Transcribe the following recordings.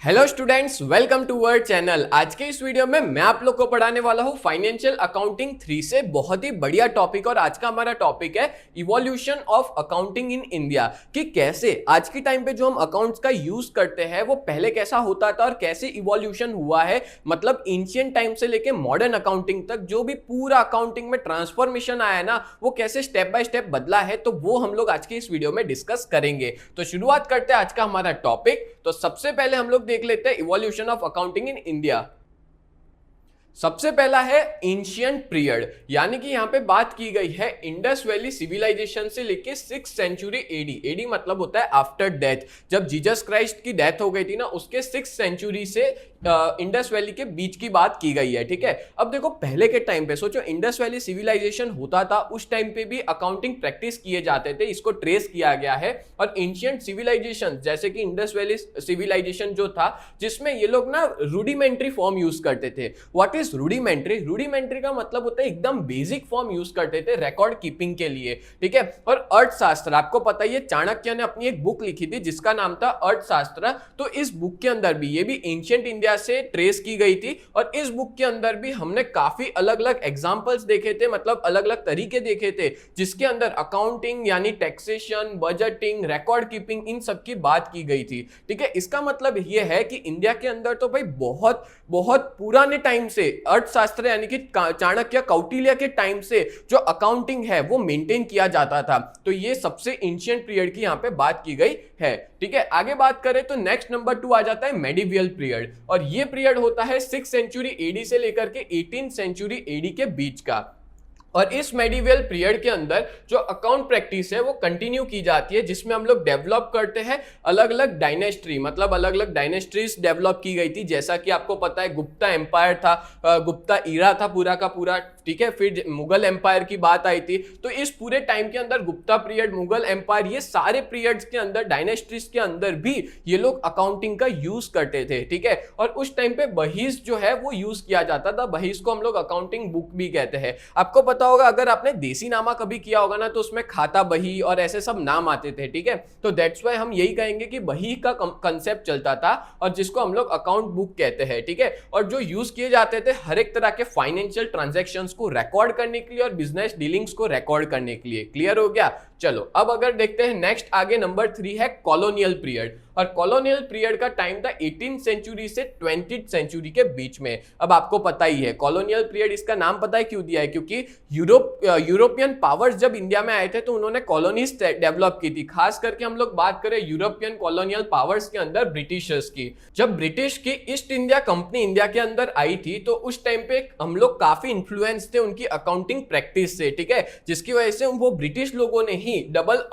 Hello students, welcome to our channel. आज के इस वीडियो में मैं आप लोग को पढ़ाने वाला हूँ फाइनेंशियल अकाउंटिंग 3 से बहुत ही बढ़िया टॉपिक। और आज का हमारा टॉपिक है evolution of accounting in India, कि कैसे आज के टाइम पे जो हम अकाउंट्स का यूज करते हैं वो पहले कैसा होता था और कैसे इवोल्यूशन हुआ है। मतलब एंशिएंट टाइम से लेके मॉडर्न अकाउंटिंग तक जो भी पूरा अकाउंटिंग में ट्रांसफॉर्मेशन आया ना, वो कैसे स्टेप बाय स्टेप बदला है, तो वो हम लोग आज के इस वीडियो में डिस्कस करेंगे। तो शुरुआत करते हैं आज का हमारा टॉपिक। तो सबसे पहले हम लोग देख लेते हैं evolution of accounting in India. सबसे पहला है एंशिएंट पीरियड, यानी कि यहां पे बात की गई है इंडस वैली सिविलाइजेशन से लेके 6th सेंचुरी एडी। एडी मतलब होता है आफ्टर डेथ। जब जीसस क्राइस्ट की डेथ हो गई थी ना, उसके 6th सेंचुरी से इंडस वैली के बीच की बात की गई है। ठीक है, अब देखो पहले के टाइम पे सोचो, इंडस वैली सिविलाइजेशन होता था, उस टाइम पे भी अकाउंटिंग प्रैक्टिस किए जाते थे, इसको ट्रेस किया गया है। और एंशिएंट सिविलाइजेशन जैसे कि इंडस वैली सिविलाइजेशन जो था, जिसमें ये लोग ना रूडिमेंट्री फॉर्म यूज करते थे। What is rudimentary? रूडिमेंट्री का मतलब होता है एकदम बेसिक फॉर्म यूज करते थे रिकॉर्ड कीपिंग के लिए। ठीक है, और अर्थशास्त्र आपको पता ही है, चाणक्य ने अपनी एक बुक लिखी थी जिसका नाम था अर्थशास्त्र। तो इस बुक के अंदर भी ये भी एंशिएंट इंडिया से ट्रेस की गई थी। और इस बुक के अंदर भी हमने काफी अलग अलग एग्जांपल्स देखे थे, मतलब अलग अलग तरीके देखे थे, जिसके अंदर अकाउंटिंग यानी टैक्सेशन, बजटिंग, रिकॉर्ड कीपिंग, इन सब की बात की गई थी। ठीक है, इसका मतलब ये है कि इंडिया के अंदर तो भाई बहुत बहुत पुराने टाइम से अर्थशास्त्र यानी कि चाणक्य कौटिल्य के टाइम से जो अकाउंटिंग है वो मेंटेन किया जाता था। तो ये सबसे एंशिएंट पीरियड की यहां पे बात की गई है। ठीक है, आगे बात करें तो नेक्स्ट नंबर 2 आ जाता है मेडिवियल पीरियड। और ये पीरियड होता है 6th सेंचुरी एडी से लेकर के 18th सेंचुरी एडी के बीच का। और इस मेडिवियल पीरियड के अंदर जो अकाउंट प्रैक्टिस है वो कंटिन्यू की जाती है, जिसमें हम लोग डेवलप करते हैं अलग अलग डायनेस्ट्री, मतलब अलग अलग डायनेस्ट्रीज डेवलप की गई थी। जैसा कि आपको पता है गुप्ता एम्पायर था, गुप्ता ईरा था पूरा का पूरा। ठीक है, फिर मुगल एम्पायर की बात आई थी। तो इस पूरे टाइम के अंदर गुप्ता पीरियड, मुगल एम्पायर, ये सारे पीरियड्स के अंदर, डायनेस्ट्रीज के अंदर भी ये लोग अकाउंटिंग का यूज करते थे। ठीक है, और उस टाइम पे बहीस जो है वो यूज किया जाता था। बहीस को हम लोग अकाउंटिंग बुक भी कहते हैं। आपको पता होगा, अगर आपने देसी नामा कभी किया होगा ना, तो उसमें खाता बही और ऐसे सब नाम आते थे। ठीक है, तो दैट्स व्हाई हम यही कहेंगे कि बही का कंसेप्ट चलता था, और जिसको हम लोग अकाउंट बुक कहते हैं। ठीक है, और जो यूज किए जाते थे हर एक तरह के फाइनेंशियल ट्रांजैक्शंस को रिकॉर्ड करने के लिए और बिजनेस डीलिंग्स को रिकॉर्ड करने के लिए। क्लियर हो गया? चलो अब अगर देखते हैं नेक्स्ट, आगे नंबर 3 है कॉलोनियल पीरियड। और कॉलोनियल पीरियड का टाइम था 18th सेंचुरी से 20th सेंचुरी के बीच में। अब आपको पता ही है कॉलोनियल पीरियड, इसका नाम पता है क्यों दिया है? क्योंकि यूरोपियन पावर्स जब इंडिया में आए थे तो उन्होंने कॉलोनीज डेवलप की थी। खास करके हम लोग बात करें यूरोपियन कॉलोनियल पावर्स के अंदर ब्रिटिशर्स की। जब ब्रिटिश की ईस्ट इंडिया कंपनी इंडिया के अंदर आई थी, तो उस टाइम पे हम लोग काफी इन्फ्लुएंस थे उनकी अकाउंटिंग प्रैक्टिस से। ठीक है, जिसकी वजह से वो ब्रिटिश लोगों ने ही डबल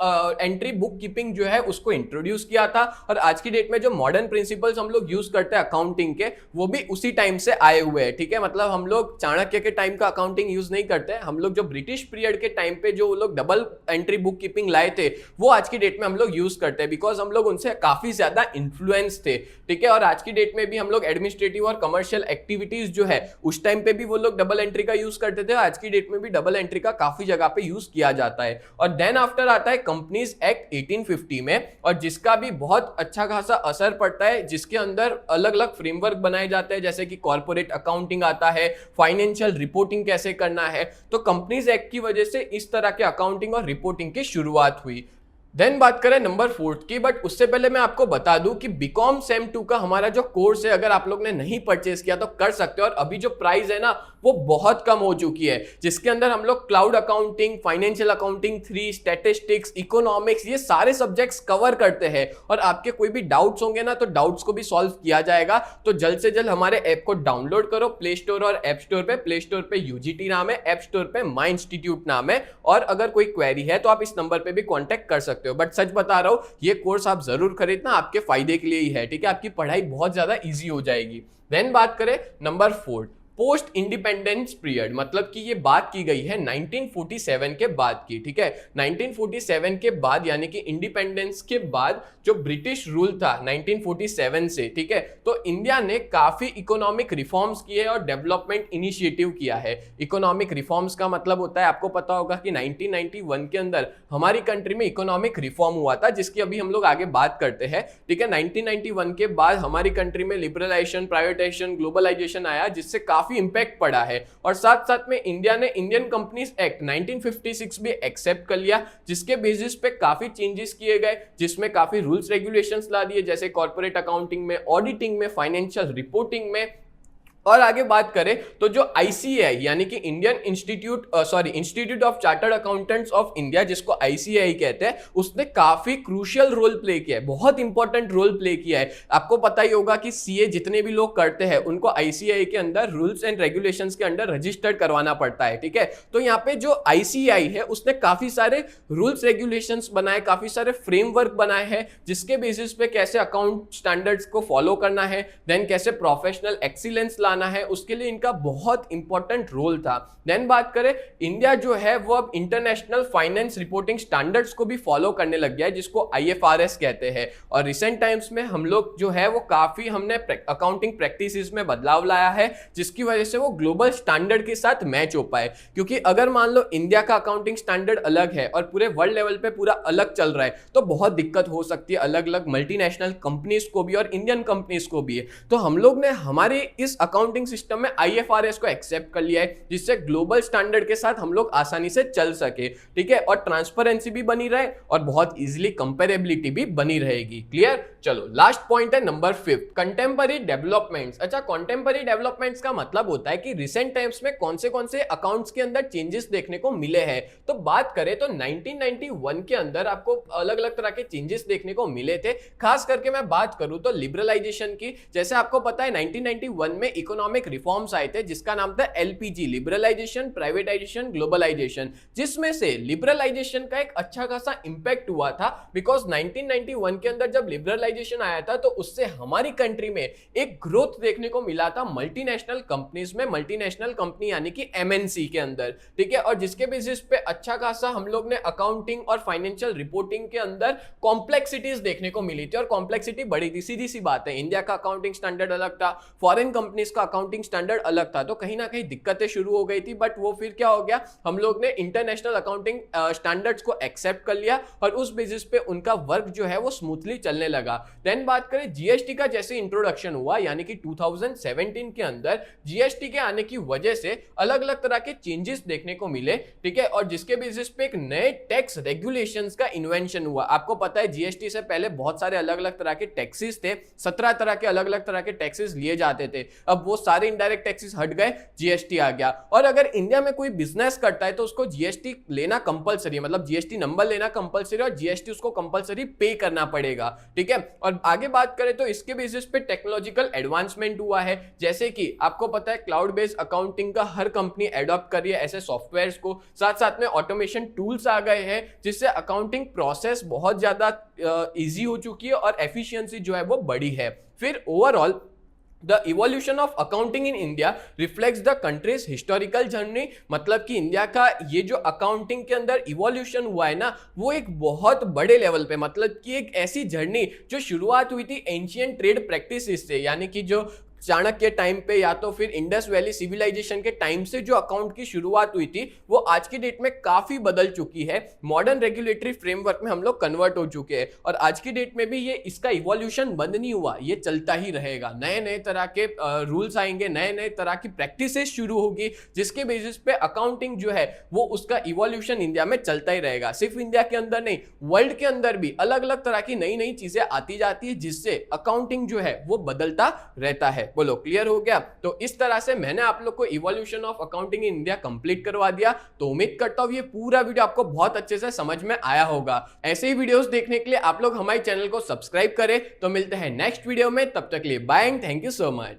एंट्री बुक कीपिंग जो है उसको इंट्रोड्यूस किया था। और आज की डेट में जो मॉडर्न प्रिंसिपल्स हम लोग यूज करते हैं अकाउंटिंग के, वो भी उसी टाइम से आए हुए हैं। ठीक है, मतलब हम लोग चाणक्य के टाइम का अकाउंटिंग यूज नहीं करते हैं, हम लोग जो ब्रिटिश पीरियड के टाइम पे जो लोग डबल एंट्री बुक कीपिंग लाए थे, वो आज की डेट में हम लोग यूज करते हैं, बिकॉज हम लोग उनसे काफी ज्यादा इन्फ्लुएंस थे। ठीक है, और आज की डेट में भी हम लोग एडमिनिस्ट्रेटिव और कमर्शियल एक्टिविटीज जो है, उस टाइम पे भी वो लोग डबल एंट्री का यूज करते थे। आज की डेट में भी डबल एंट्री का काफी जगह पे यूज किया जाता है। और देन आफ्टर आता है कंपनीज एक्ट 1850 में, और जिसका भी बहुत अच्छा खासा असर पड़ता है, जिसके अंदर अलग अलग फ्रेमवर्क बनाए जाते हैं, जैसे कि कॉर्पोरेट अकाउंटिंग आता है, फाइनेंशियल रिपोर्टिंग कैसे करना है। तो कंपनीज एक्ट की वजह से इस तरह के अकाउंटिंग और रिपोर्टिंग की शुरुआत हुई। देन बात करें नंबर 4 की, बट उससे पहले मैं आपको बता दूं कि बीकॉम सेम 2 का हमारा जो कोर्स है, अगर आप लोग ने नहीं परचेस किया तो कर सकते हो। और अभी जो प्राइस है ना, वो बहुत कम हो चुकी है, जिसके अंदर हम लोग cloud accounting, financial accounting 3, statistics, economics, ये सारे सब्जेक्ट्स कवर करते हैं। और आपके कोई भी डाउट्स होंगे ना, तो डाउट्स को भी सॉल्व किया जाएगा। तो जल्द से जल्द हमारे ऐप को डाउनलोड करो प्ले स्टोर और ऐप स्टोर पे। प्ले स्टोर पे यूजीटी नाम है, ऐप स्टोर पे माई इंस्टीट्यूट नाम है। और अगर कोई क्वेरी है तो आप इस नंबर पे भी कॉन्टेक्ट कर सकते हो। बट सच बता रहा हूं, ये कोर्स आप जरूर खरीदना, आपके फायदे के लिए ही है। ठीक है, आपकी पढ़ाई बहुत ज्यादा इजी हो जाएगी। देन बात करें नंबर 4, पोस्ट इंडिपेंडेंस पीरियड, मतलब कि ये बात की गई है 1947 के बाद की, ठीक है। 1947 के बाद यानी कि इंडिपेंडेंस के बाद जो ब्रिटिश रूल था 1947 से, ठीक है, तो इंडिया ने काफी इकोनॉमिक रिफॉर्म्स किए और डेवलपमेंट इनिशिएटिव किया है। इकोनॉमिक रिफॉर्म्स का मतलब होता है, आपको पता होगा कि 1991 के अंदर हमारी कंट्री में इकोनॉमिक रिफॉर्म हुआ था, जिसकी अभी हम लोग आगे बात करते हैं, ठीक है। 1991 के बाद हमारी कंट्री में लिबरलाइजेशन, प्राइवेटाइजेशन, ग्लोबलाइजेशन आया, जिससे काफी इंपैक्ट पड़ा है। और साथ साथ में इंडिया ने इंडियन कंपनीज एक्ट 1956 भी एक्सेप्ट कर लिया, जिसके बेसिस पे काफी चेंजेस किए गए, जिसमें काफी रूल्स रेगुलेशंस ला दिए, जैसे कॉर्पोरेट अकाउंटिंग में, ऑडिटिंग में, फाइनेंशियल रिपोर्टिंग में। और आगे बात करें तो जो आईसीएआई यानी कि institute of chartered accountants of India, जिसको आईसीएआई कहते हैं, उसने काफी क्रूशियल रोल प्ले किया है, बहुत इंपॉर्टेंट रोल प्ले किया है। आपको पता ही होगा कि सीए जितने भी लोग करते हैं उनको आईसीएआई के अंदर रूल्स एंड रेगुलेशंस के अंडर रजिस्टर्ड करवाना पड़ता है, ठीक है। तो यहाँ पे जो आईसीएआई है उसने काफी सारे रूल्स रेगुलेशंस बनाए, काफी सारे फ्रेमवर्क बनाए हैं, जिसके बेसिस पे कैसे अकाउंट स्टैंडर्ड्स को फॉलो करना है, देन कैसे प्रोफेशनल एक्सीलेंस है, उसके लिए इनका बहुत इंपॉर्टेंट रोल था। देन बात करें, इंडिया जो है वो अब इंटरनेशनल फाइनेंस रिपोर्टिंग स्टैंडर्ड्स को भी फॉलो करने लग गया है, जिसको आईएफआरएस कहते हैं। और रिसेंट टाइम्स में हम लोग जो है वो काफी हमने अकाउंटिंग प्रैक्टिसेस में बदलाव लाया है, जिसकी वजह से वो ग्लोबल स्टैंडर्ड के साथ मैच हो पाए। क्योंकि अगर मान लो इंडिया का अकाउंटिंग स्टैंडर्ड अलग है और पूरे वर्ल्ड लेवल पे पूरा अलग चल रहा है, तो बहुत दिक्कत हो सकती है अलग अलग मल्टीनेशनल कंपनीज को भी और इंडियन कंपनीज को भी। तो हम लोग ने हमारे इस अकाउंटिंग सिस्टम में आईएफआरएस को एक्सेप्ट कर लिया है, जिससे ग्लोबल स्टैंडर्ड के साथ हम लोग आसानी से चल सके, ठीक है, और ट्रांसपेरेंसी भी बनी रहे और बहुत इजीली कंपेरेबिलिटी भी बनी रहेगी। क्लियर? चलो लास्ट पॉइंट है नंबर 5, कंटेम्पररी डेवलपमेंट्स। अच्छा, कंटेम्पररी डेवलपमेंट्स का मतलब होता है कि रिसेंट टाइम्स में कौन से अकाउंट्स के अंदर चेंजेस देखने को मिले हैं। तो बात करें तो 1991 के अंदर आपको अलग अलग तरह के चेंजेस देखने को मिले थे। खास करके मैं बात करूं तो लिबरलाइजेशन की, जैसे आपको पता है 1991 में इकोनॉमिक रिफॉर्म्स आए थे, जिसका नाम था एलपीजी, लिबरलाइजेशन, प्राइवेटाइजेशन, ग्लोबलाइजेशन, जिसमें से लिबरलाइजेशन का एक अच्छा खासा इंपैक्ट हुआ था। बिकॉज 1991 के अंदर जब लिबरलाइजेशन आया था तो उससे हमारी कंट्री में एक ग्रोथ देखने को मिला था मल्टीनेशनल कंपनीज में, मल्टीनेशनल कंपनी यानी कि एमएनसी के अंदर, ठीक है। और जिसके बेसिस पे अच्छा खासा हम लोग ने अकाउंटिंग और फाइनेंशियल रिपोर्टिंग के अंदर कॉम्प्लेक्सिटीज देखने को मिली थी और कॉम्प्लेक्सिटी बड़ी थी। सीधी सी बात है, इंडिया का अकाउंटिंग स्टैंडर्ड अलग था, फॉरेन कंपनीज का अकाउंटिंग स्टैंडर्ड अलग था, तो कहीं ना कहीं दिक्कतें शुरू हो गई थी। बट वो फिर क्या हो गया, हम लोग ने इंटरनेशनल अकाउंटिंग स्टैंडर्ड्स को एक्सेप्ट कर लिया और उस बेसिस पे उनका वर्क जो है वो स्मूथली चलने लगा। देन बात करें जीएसटी का, जैसे इंट्रोडक्शन हुआ यानी कि 2017 के अंदर जीएसटी के आने की वजह से अलग अलग तरह के चेंजेस देखने को मिले, ठीक है। और जिसके बेसिस पे एक नए टैक्स रेगुलेशंस का इन्वेंशन हुआ। आपको पता है जीएसटी से पहले बहुत सारे अलग अलग तरह के टैक्सेस थे, 17 तरह के अलग अलग तरह के टैक्सेस लिए जाते थे। अब वो सारे इनडायरेक्ट टैक्सेस हट गए, जीएसटी आ गया। और अगर इंडिया में कोई बिजनेस करता है तो उसको जीएसटी लेना कंपलसरी है, मतलब जीएसटी नंबर लेना कंपलसरी और जीएसटी उसको कंपलसरी पे करना पड़ेगा, ठीक है। और आगे बात करें तो इसके बेसिस पे टेक्नोलॉजिकल एडवांसमेंट हुआ है, जैसे कि आपको पता है क्लाउड बेस्ड अकाउंटिंग का हर कंपनी एडॉप्ट कर रही है ऐसे सॉफ्टवेयर्स को। साथ साथ में ऑटोमेशन टूल्स आ गए हैं, जिससे अकाउंटिंग प्रोसेस बहुत ज्यादा इजी हो चुकी है और एफिशिएंसी जो है वो बढ़ी है। फिर overall The evolution of accounting in India reflects the country's historical journey, मतलब कि इंडिया का ये जो अकाउंटिंग के अंदर इवोल्यूशन हुआ है ना, वो एक बहुत बड़े लेवल पे, मतलब कि एक ऐसी जर्नी जो शुरुआत हुई थी एंशिएंट ट्रेड प्रैक्टिसेस से, यानी कि जो चाणक्य टाइम पे या तो फिर इंडस वैली सिविलाइजेशन के टाइम से जो अकाउंट की शुरुआत हुई थी, वो आज की डेट में काफी बदल चुकी है। मॉडर्न रेगुलेटरी फ्रेमवर्क में हम लोग कन्वर्ट हो चुके हैं और आज की डेट में भी ये इसका इवोल्यूशन बंद नहीं हुआ, ये चलता ही रहेगा। नए नए तरह के रूल्स आएंगे, नए नए तरह की प्रैक्टिसेस शुरू होगी, जिसके बेसिस पे अकाउंटिंग जो है वो उसका इवोल्यूशन इंडिया में चलता ही रहेगा। सिर्फ इंडिया के अंदर नहीं, वर्ल्ड के अंदर भी अलग अलग तरह की नई नई चीजें आती जाती है, जिससे अकाउंटिंग जो है वो बदलता रहता है। बोलो क्लियर हो गया? तो इस तरह से मैंने आप लोग को evolution of accounting in India complete करवा दिया। तो उम्मीद करता हूं ये पूरा वीडियो आपको बहुत अच्छे से समझ में आया होगा। ऐसे ही वीडियोस देखने के लिए आप लोग हमारे चैनल को सब्सक्राइब करें। तो मिलते हैं नेक्स्ट वीडियो में, तब तक के लिए bye and thank you so much.